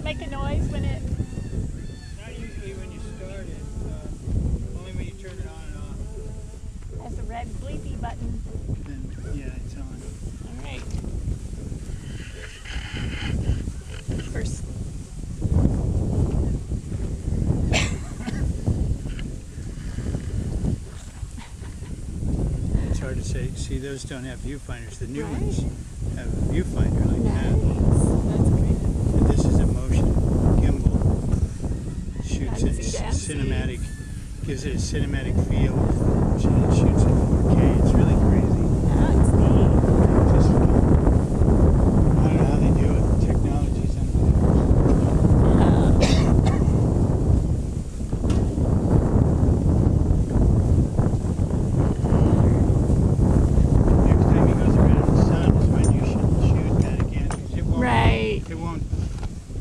it make a noise when it? Not usually when you start it, only when you turn it on and off. Has a red bleepy button. Then, yeah, it's on. All right. First. It's hard to say. See, those don't have viewfinders. The new Right. ones have a viewfinder like Nice. that. That's great. And this is a motion gimbal. Shoots it Fancy dancy. cinematic, gives it a cinematic feel. It shoots in 4K. It's really crazy. Yeah, it's neat. Just, I don't know how they do it. The technology's unbelievable. Next time he goes around the sun is when you should shoot that again. 'Cause Right. it won't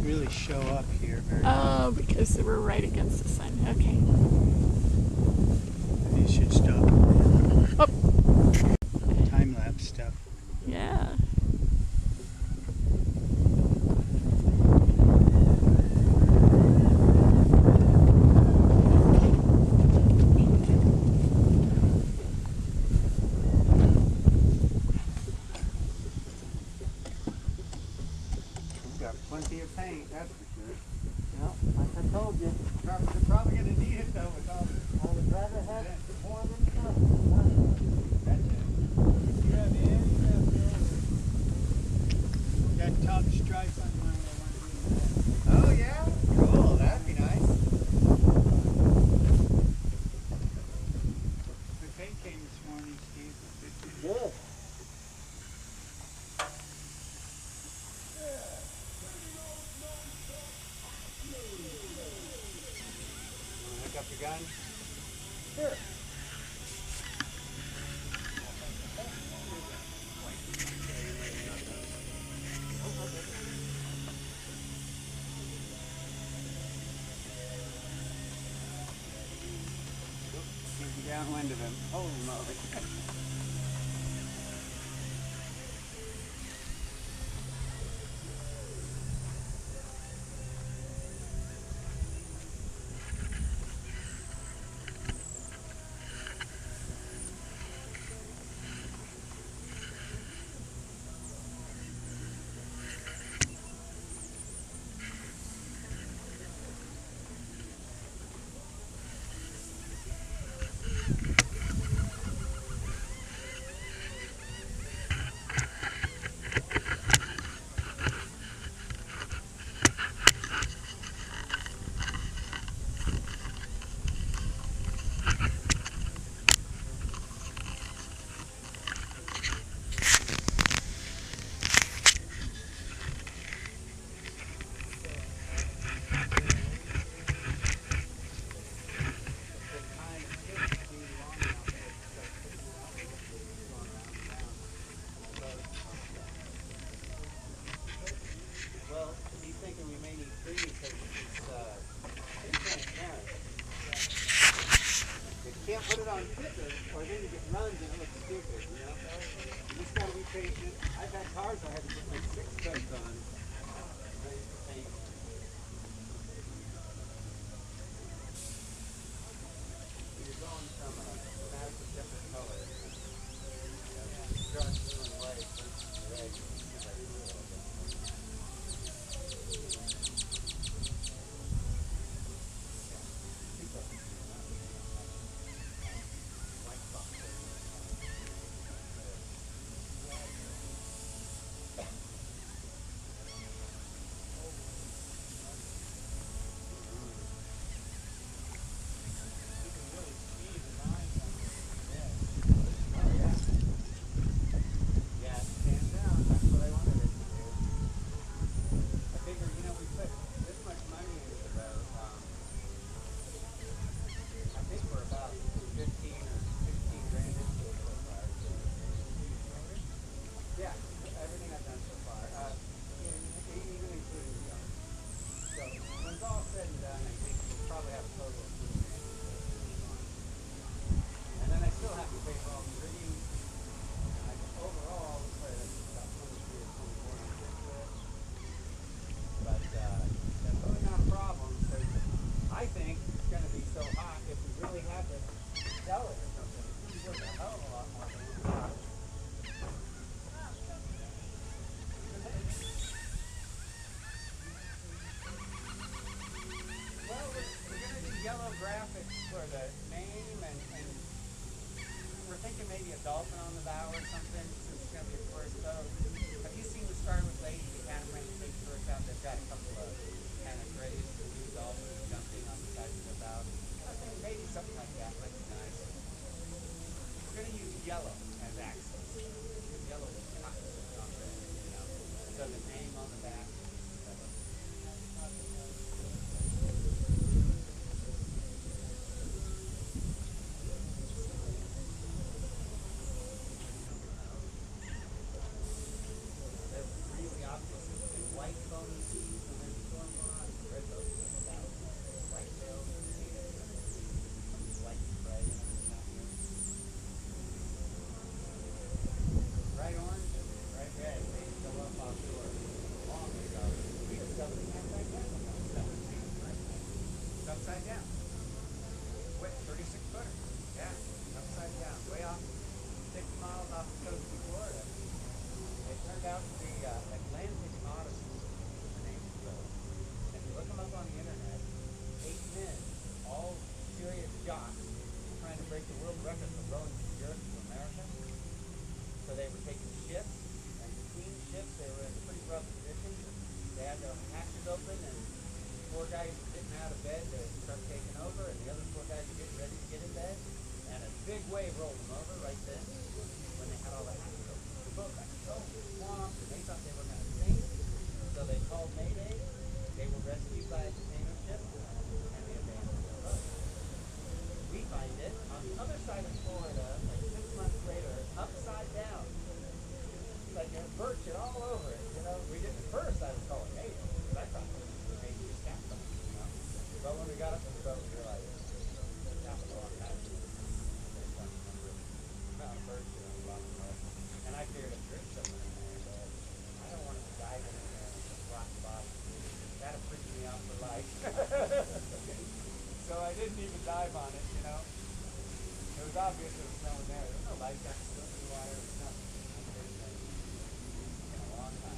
really show up here very Oh, because we're right against the sun. Okay. You should stop. Oh. Time-lapse stuff. Yeah. We've got plenty of paint, that's for sure. Yeah, like I told you, They're probably going to need it though with all the... I would rather have more than enough. That's it. You have any left over? That top stripe on mine, I want to do that. Oh yeah? Cool, that'd be nice. The paint came this morning, Steve. Good. Hook up your gun. Sure. Keep downwind of him. Holy moly. Well, he's thinking we may need three because it's pretty transparent. You can't put it on thicker or then you get runs and it looks stupid, you know? You just gotta be patient. I've had cars I had to put like 6 coats on. Ready to paint. You're going from a chromatic to different color. You're drawing blue and white versus red. out the Atlantic Odyssey, is the name of the boat. And if you look them up on the internet, 8 men, all serious jocks, trying to break the world record for rowing from Europe to America. So they were taking ships, and between ships they were in a pretty rough position. They had their hatches open, and 4 guys were getting out of bed to start taking over, and the other 4 guys were getting ready to get in bed. And a big wave rolled them over right then when they had all the hatches open. The boat got so swamped, and they thought they were going to sink. So they called Mayday. They were rescued by a container ship, and they abandoned their boat. We find it on the other side of Florida, like 6 months later, upside down. Like there's birch and all over it, you know. We did at first I was calling Mayday, because I thought it was maybe just capsized, you know. But when we got up to the boat, we realized that was a long time. Found birch on the bottom of it. And I figured if there's something in there, but I don't want to dive in there and just rock the bottom. That'll freak me out for life. So I didn't even dive on it, you know. It was obvious there was no one there. There was no life jacket, no wire, nothing. In a long time.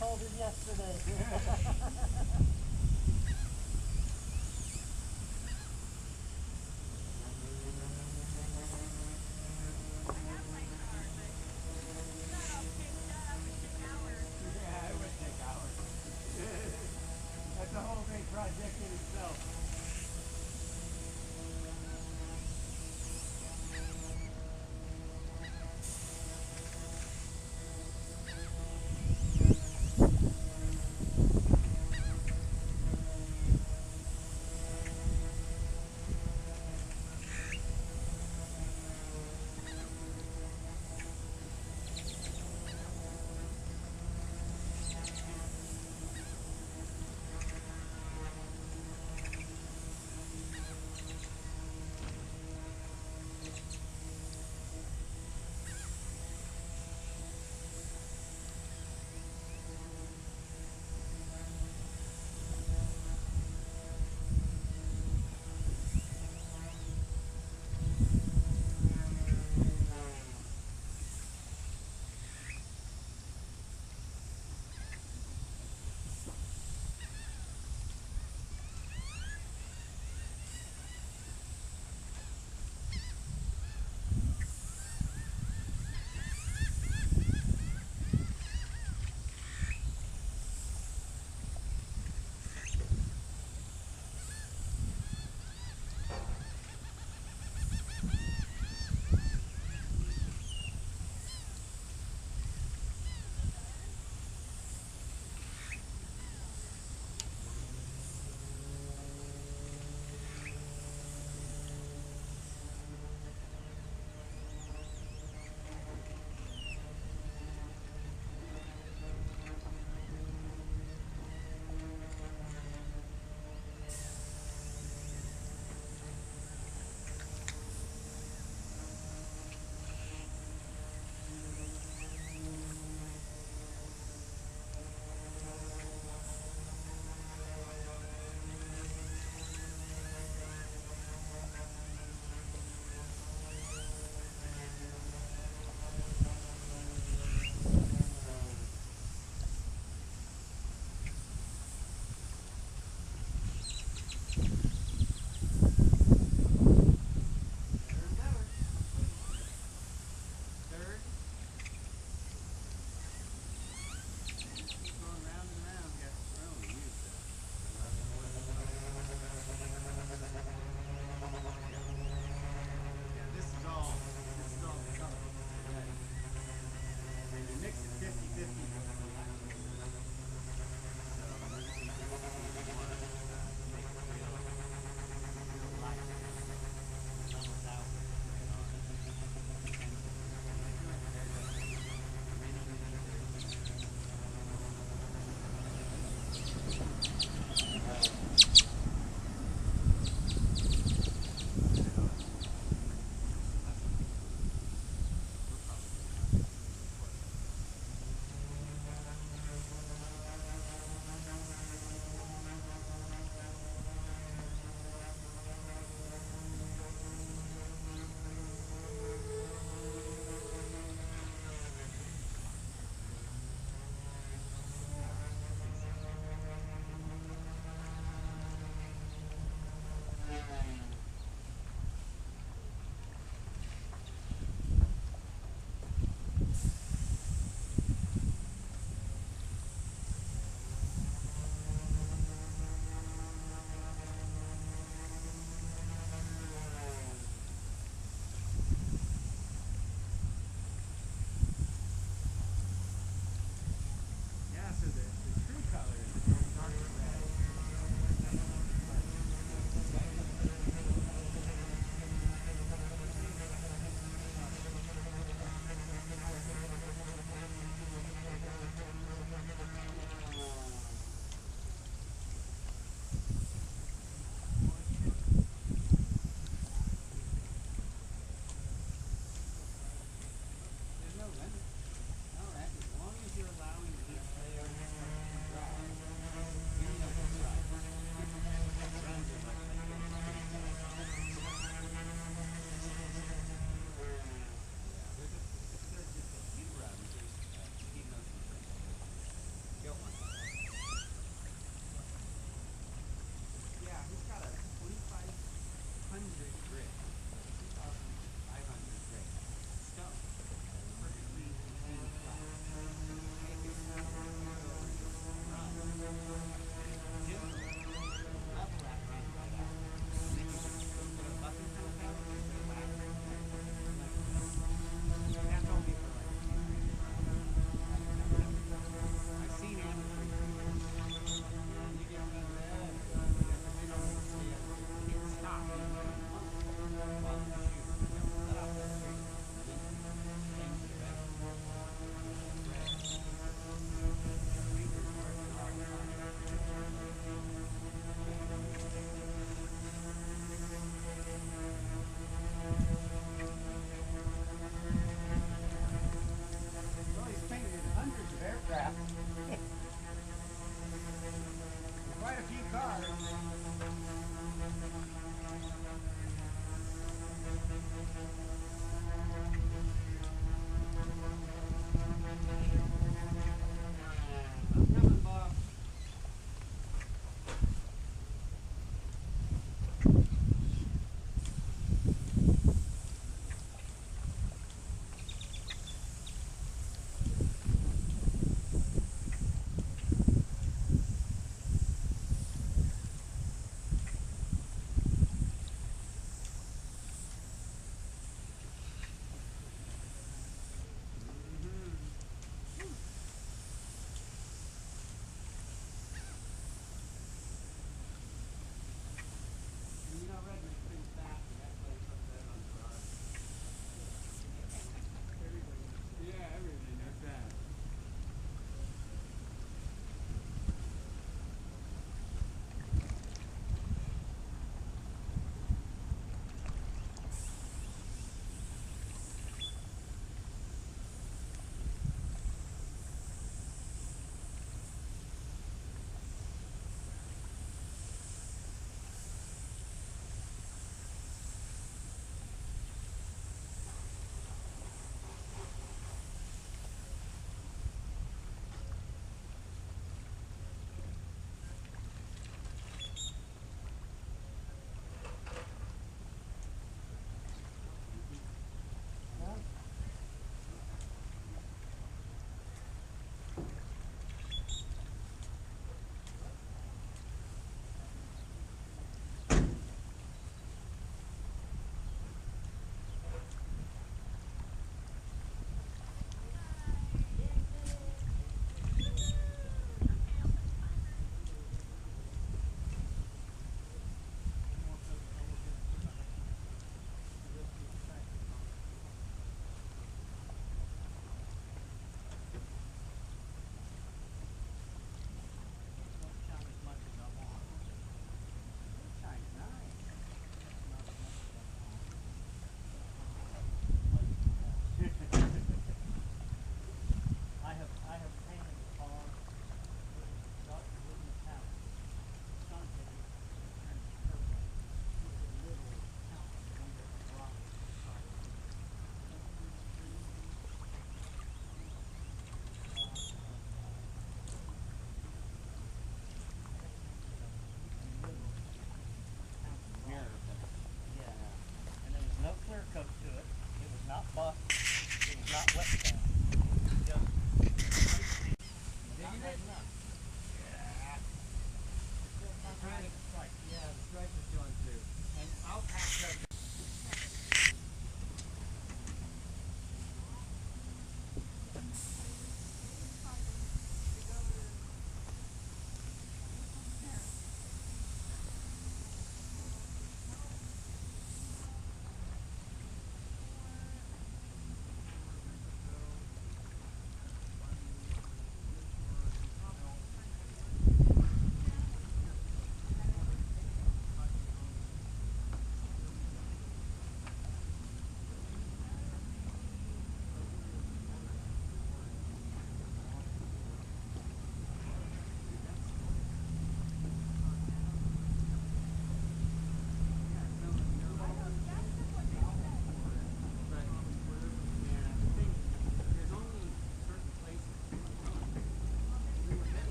told him yesterday. Yeah, it would take hours. That's a whole big project in itself.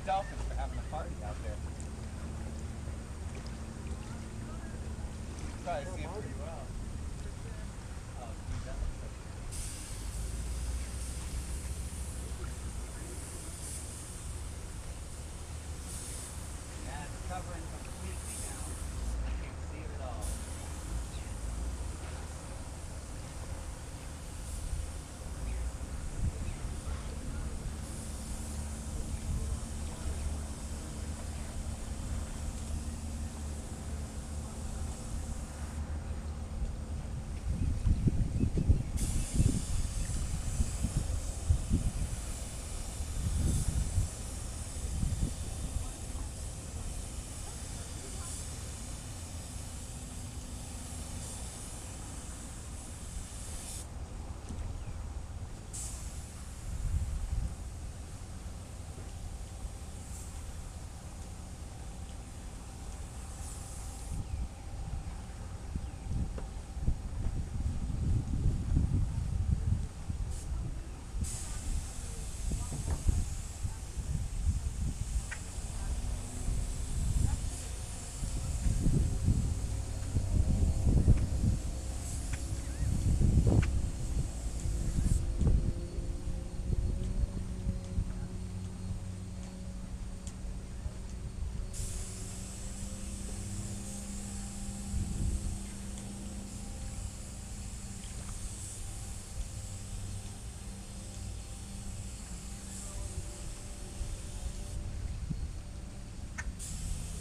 dolphins are having a party out there. Try to see them pretty well. Oh, dude, that looks so cool. Yeah, it's covering completely now. I can't see it at all.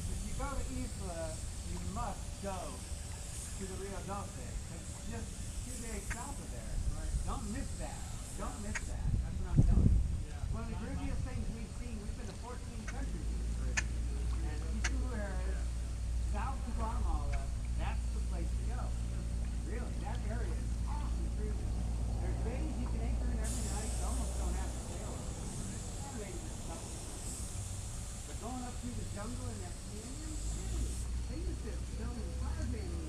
If you go to Isla, you must go to the Rio Dulce. It's just 2 days south of there. Right. Don't miss that. Don't miss that. That's what I'm telling you. Yeah. One of the Caribbean things we've seen, we've been to 14 countries in the Caribbean. And Isidro, south of Guatemala, that's the place to go. Really, that area is awesome cruising. There's bays you can anchor in every night. You almost don't have to sail them. Maybe just a couple. But going up through the jungle in that canyon, they used to film Tarzan